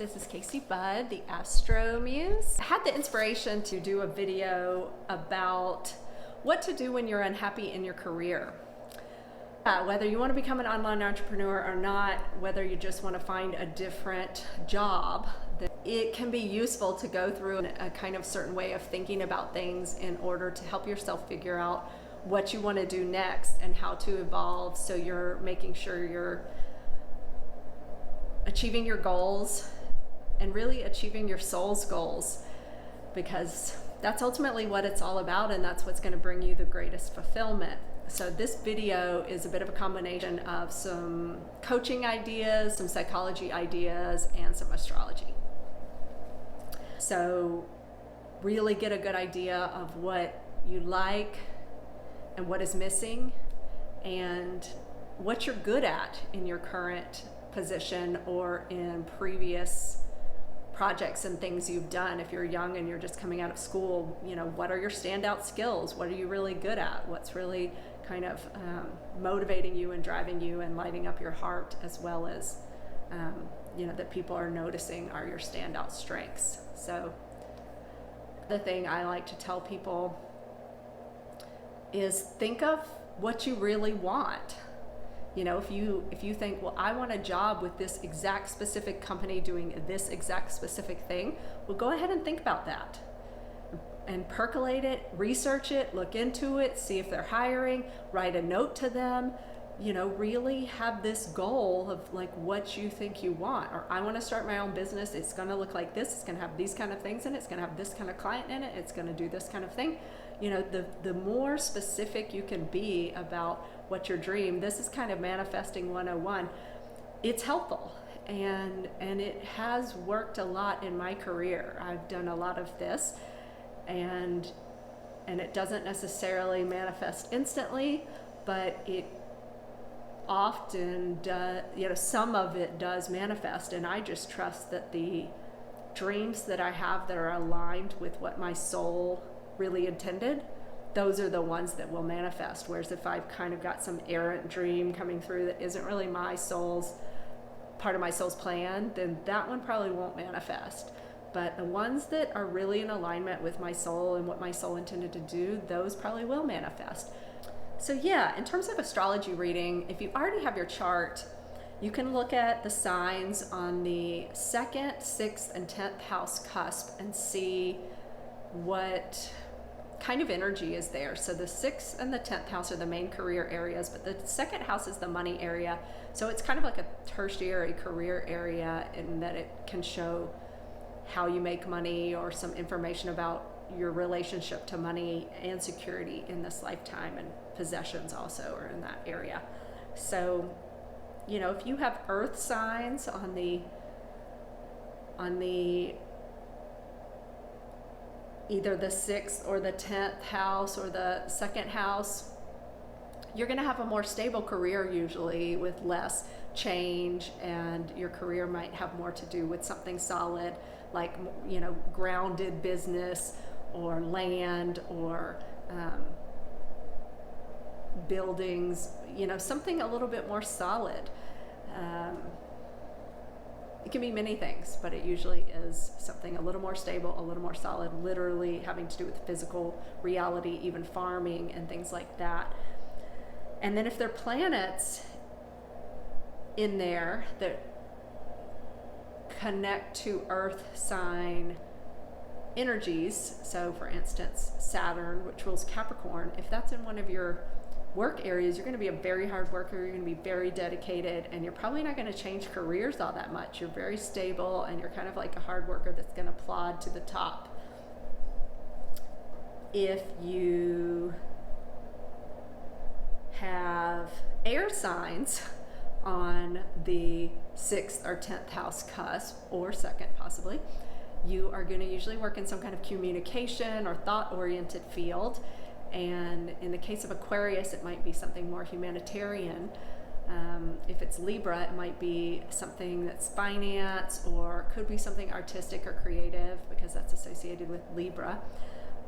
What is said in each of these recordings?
This is Casey Budd, the Astro Muse. I had the inspiration to do a video about what to do when you're unhappy in your career. Whether you want to become an online entrepreneur or not, whether you just want to find a different job, it can be useful to go through a kind of certain way of thinking about things in order to help yourself figure out what you want to do next and how to evolve, so you're making sure you're achieving your goals and really achieving your soul's goals, because that's ultimately what it's all about, and that's what's going to bring you the greatest fulfillment. So this video is a bit of a combination of some coaching ideas, some psychology ideas, and some astrology. So really get a good idea of what you like and what is missing and what you're good at in your current position or in previous projects and things you've done. If you're young and you're just coming out of school, what are your standout skills? What are you really good at? What's really kind of motivating you and driving you and lighting up your heart, as well as that people are noticing are your standout strengths. So the thing I like to tell people is think of what you really want. If you think, well, I want a job with this exact specific company doing this exact specific thing, well, go ahead and think about that and percolate it, research it, look into it, see if they're hiring, write a note to them, really have this goal of like what you think you want. Or I want to start my own business. It's going to look like this. It's going to have these kind of things in it. It's going to have this kind of client in it. It's going to do this kind of thing. The more specific you can be about what your dream, this is kind of manifesting 101. It's helpful, and it has worked a lot in my career. I've done a lot of this, and it doesn't necessarily manifest instantly, but it often does. Some of it does manifest, and I just trust that the dreams that I have that are aligned with what my soul really intended, those are the ones that will manifest. Whereas if I've kind of got some errant dream coming through that isn't really part of my soul's plan, then that one probably won't manifest. But the ones that are really in alignment with my soul and what my soul intended to do, those probably will manifest. So yeah, in terms of astrology reading, if you already have your chart, you can look at the signs on the 2nd, 6th, and 10th house cusp and see what kind of energy is there. So the 6th and the 10th house are the main career areas, but the 2nd house is the money area. So it's kind of like a tertiary career area in that it can show how you make money or some information about your relationship to money and security in this lifetime, and possessions also are in that area. So, if you have earth signs on the either the 6th or the 10th house or the 2nd house, you're going to have a more stable career usually with less change, and your career might have more to do with something solid like grounded business or land or buildings, something a little bit more solid. It can be many things, but it usually is something a little more stable, a little more solid, literally having to do with physical reality, even farming and things like that. And then if there are planets in there that connect to earth sign energies, so for instance, Saturn, which rules Capricorn, if that's in one of your work areas, you're going to be a very hard worker, you're going to be very dedicated, and you're probably not going to change careers all that much. You're very stable, and you're kind of like a hard worker that's going to plod to the top. If you have air signs on the 6th or 10th house cusp, or 2nd possibly, you are going to usually work in some kind of communication or thought-oriented field. And in the case of Aquarius, it might be something more humanitarian. If it's Libra, it might be something that's finance, or could be something artistic or creative, because that's associated with Libra.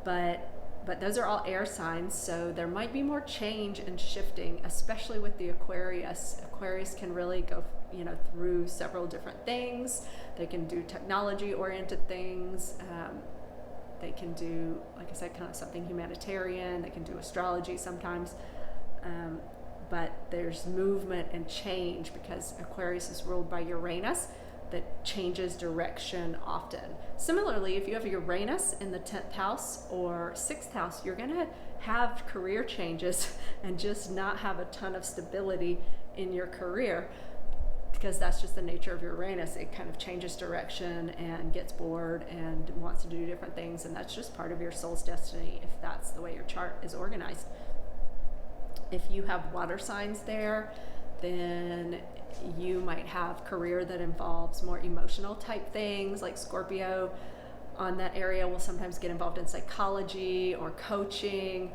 But But those are all air signs, so there might be more change and shifting, especially with the Aquarius. Aquarius can really go, through several different things. They can do technology-oriented things. They can do, like I said, kind of something humanitarian. They can do astrology sometimes. But there's movement and change because Aquarius is ruled by Uranus that changes direction often. Similarly, if you have Uranus in the 10th house or 6th house, you're going to have career changes and just not have a ton of stability in your career, because that's just the nature of Uranus. It kind of changes direction and gets bored and wants to do different things, and that's just part of your soul's destiny if that's the way your chart is organized. If you have water signs there, then you might have career that involves more emotional type things, like Scorpio on that area will sometimes get involved in psychology or coaching,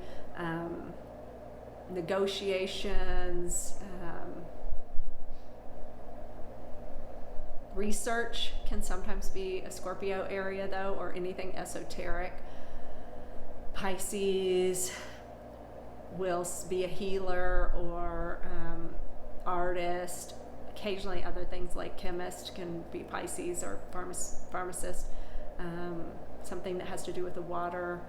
negotiations, research can sometimes be a Scorpio area though, or anything esoteric. Pisces will be a healer or artist. Occasionally other things like chemist can be Pisces, or pharmacist. Something that has to do with the water.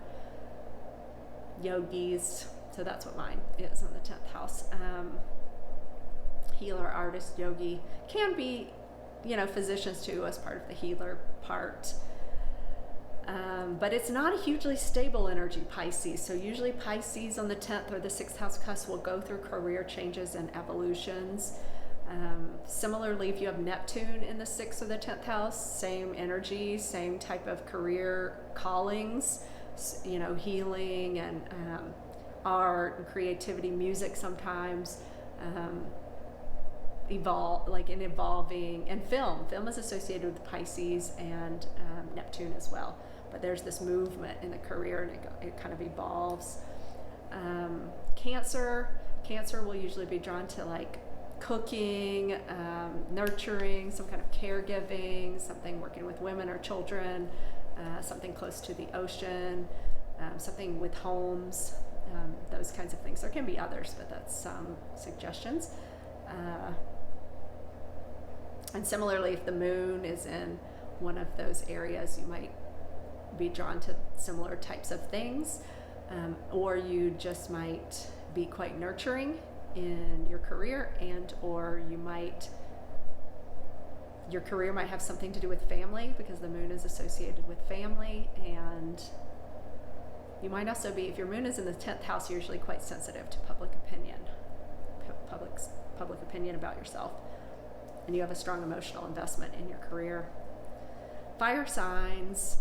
Yogis, so that's what mine is on the 10th house. Healer, artist, yogi. Can be, physicians too as part of the healer part. But it's not a hugely stable energy, Pisces. So usually Pisces on the 10th or the 6th house cusp will go through career changes and evolutions. Similarly, if you have Neptune in the 6th or the 10th house, same energy, same type of career callings, healing and art and creativity, music sometimes, evolving, and film. Film is associated with Pisces and Neptune as well. But there's this movement in the career, and it kind of evolves. Cancer will usually be drawn to cooking, nurturing, some kind of caregiving, something working with women or children, something close to the ocean, something with homes, those kinds of things. There can be others, but that's some suggestions. And similarly, if the moon is in one of those areas, you might be drawn to similar types of things, or you just might be quite nurturing in your career, and or your career might have something to do with family, because the moon is associated with family. And you might also be, if your moon is in the 10th house, you're usually quite sensitive to public opinion about yourself, and you have a strong emotional investment in your career. Fire signs,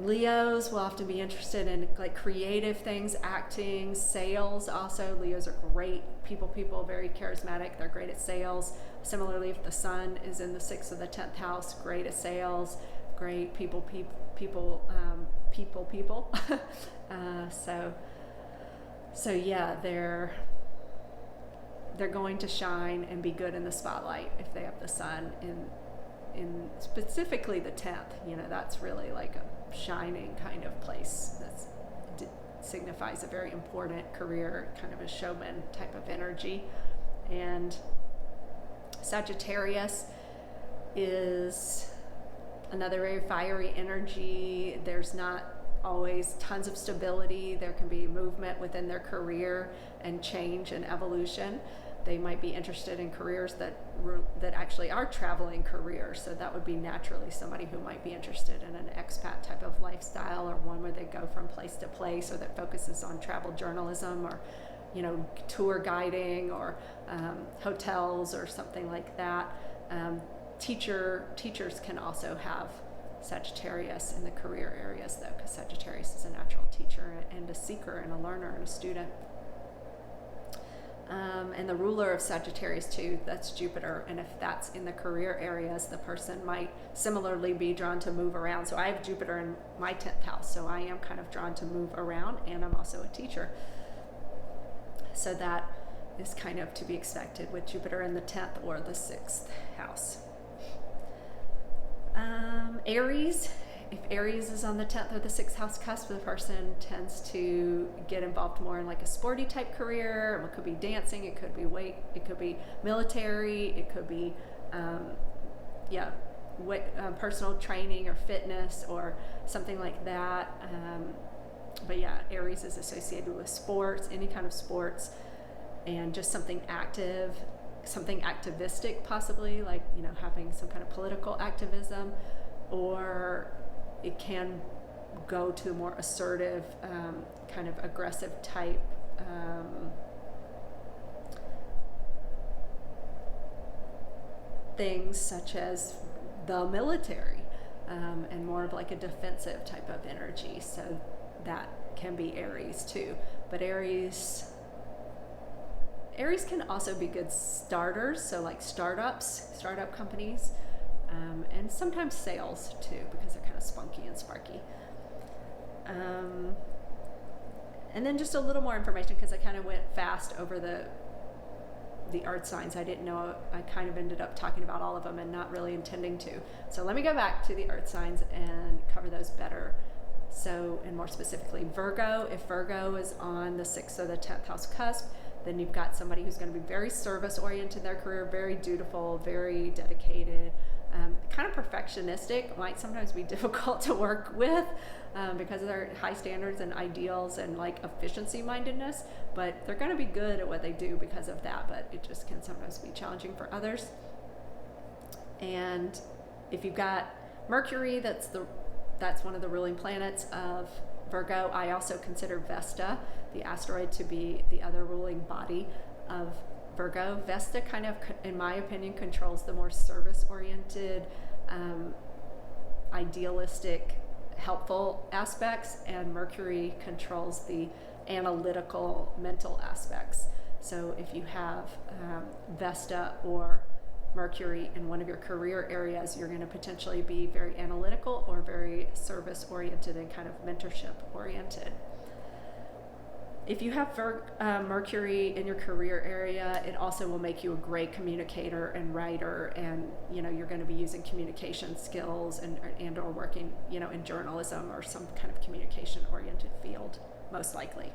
Leos will often be interested in creative things, acting, sales. Also, Leos are great people, very charismatic. They're great at sales. Similarly, if the sun is in the 6th or the 10th house, great at sales, great people. So yeah, they're going to shine and be good in the spotlight if they have the sun in specifically the 10th. That's really like a shining kind of place. That signifies a very important career, kind of a showman type of energy. And Sagittarius is another very fiery energy. There's not always tons of stability. There can be movement within their career and change and evolution. They might be interested in careers that actually are traveling careers. So that would be naturally somebody who might be interested in an expat type of lifestyle, or one where they go from place to place, or that focuses on travel journalism, or tour guiding, or hotels, or something like that. Teachers can also have Sagittarius in the career areas, though, because Sagittarius is a natural teacher and a seeker and a learner and a student. And the ruler of Sagittarius too, that's Jupiter. And if that's in the career areas, the person might similarly be drawn to move around. So I have Jupiter in my 10th house, so I am kind of drawn to move around, and I'm also a teacher. So that is kind of to be expected with Jupiter in the 10th or the 6th house. Aries if Aries is on the 10th or the 6th house cusp, the person tends to get involved more in like a sporty type career. It could be dancing, it could be weight, it could be military, it could be personal training or fitness or something like that. But yeah, Aries is associated with sports, any kind of sports, and just something active, something activistic possibly, like, you know, having some kind of political activism, or it can go to a more assertive, kind of aggressive type things such as the military, and more of like a defensive type of energy. So that can be Aries too. But Aries can also be good starters, so like startup companies, and sometimes sales too, because they're kind of spunky and sparky. And then just a little more information, because I kind of went fast over the earth signs. I didn't know, I kind of ended up talking about all of them and not really intending to. So let me go back to the earth signs and cover those better. So, and more specifically, Virgo, if Virgo is on the 6th or the 10th house cusp, then you've got somebody who's going to be very service oriented in their career, very dutiful, very dedicated, kind of perfectionistic, might sometimes be difficult to work with because of their high standards and ideals and like efficiency mindedness, but they're going to be good at what they do because of that, but it just can sometimes be challenging for others. And if you've got Mercury, that's one of the ruling planets of Virgo. I also consider Vesta, the asteroid, to be the other ruling body of Virgo. Vesta kind of, in my opinion, controls the more service-oriented, idealistic, helpful aspects, and Mercury controls the analytical, mental aspects. So if you have Vesta or Mercury in one of your career areas, you're going to potentially be very analytical or very service-oriented and kind of mentorship-oriented. If you have Mercury in your career area, it also will make you a great communicator and writer, and you know, you're going to be using communication skills and or working, you know, in journalism or some kind of communication-oriented field, most likely,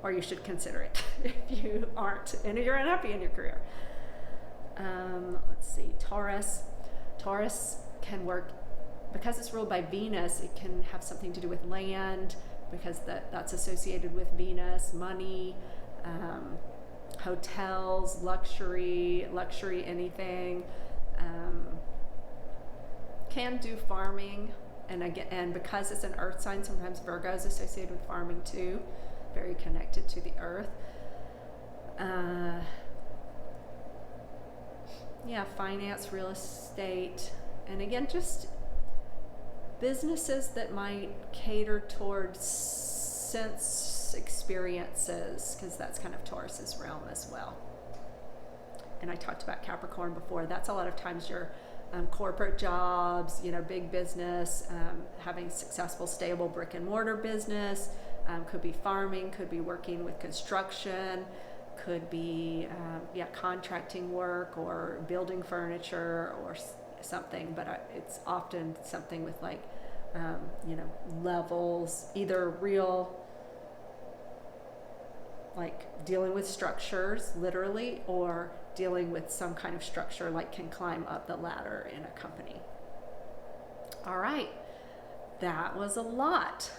or you should consider it if you aren't and you're unhappy in your career. Let's see, Taurus can work, because it's ruled by Venus, it can have something to do with land, because that's associated with Venus, money, hotels, luxury anything. Can do farming, and because it's an earth sign, sometimes Virgo is associated with farming too, very connected to the earth. Finance, real estate, and again, just businesses that might cater towards sense experiences, because that's kind of Taurus's realm as well. And I talked about Capricorn before. That's a lot of times your corporate jobs, you know, big business, having successful, stable brick and mortar business, could be farming, could be working with construction, could be contracting work or building furniture or something, but it's often something with like levels, either real, like dealing with structures literally, or dealing with some kind of structure like can climb up the ladder in a company. All right, that was a lot.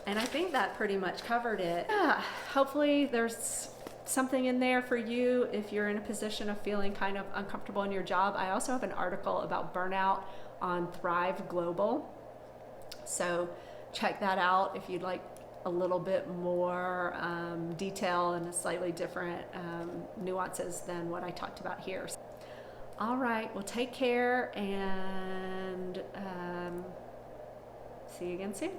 And I think that pretty much covered it. Yeah, hopefully there's something in there for you if you're in a position of feeling kind of uncomfortable in your job. I also have an article about burnout on Thrive Global, so check that out if you'd like a little bit more detail and slightly different nuances than what I talked about here. All right, well, take care, and see you again soon.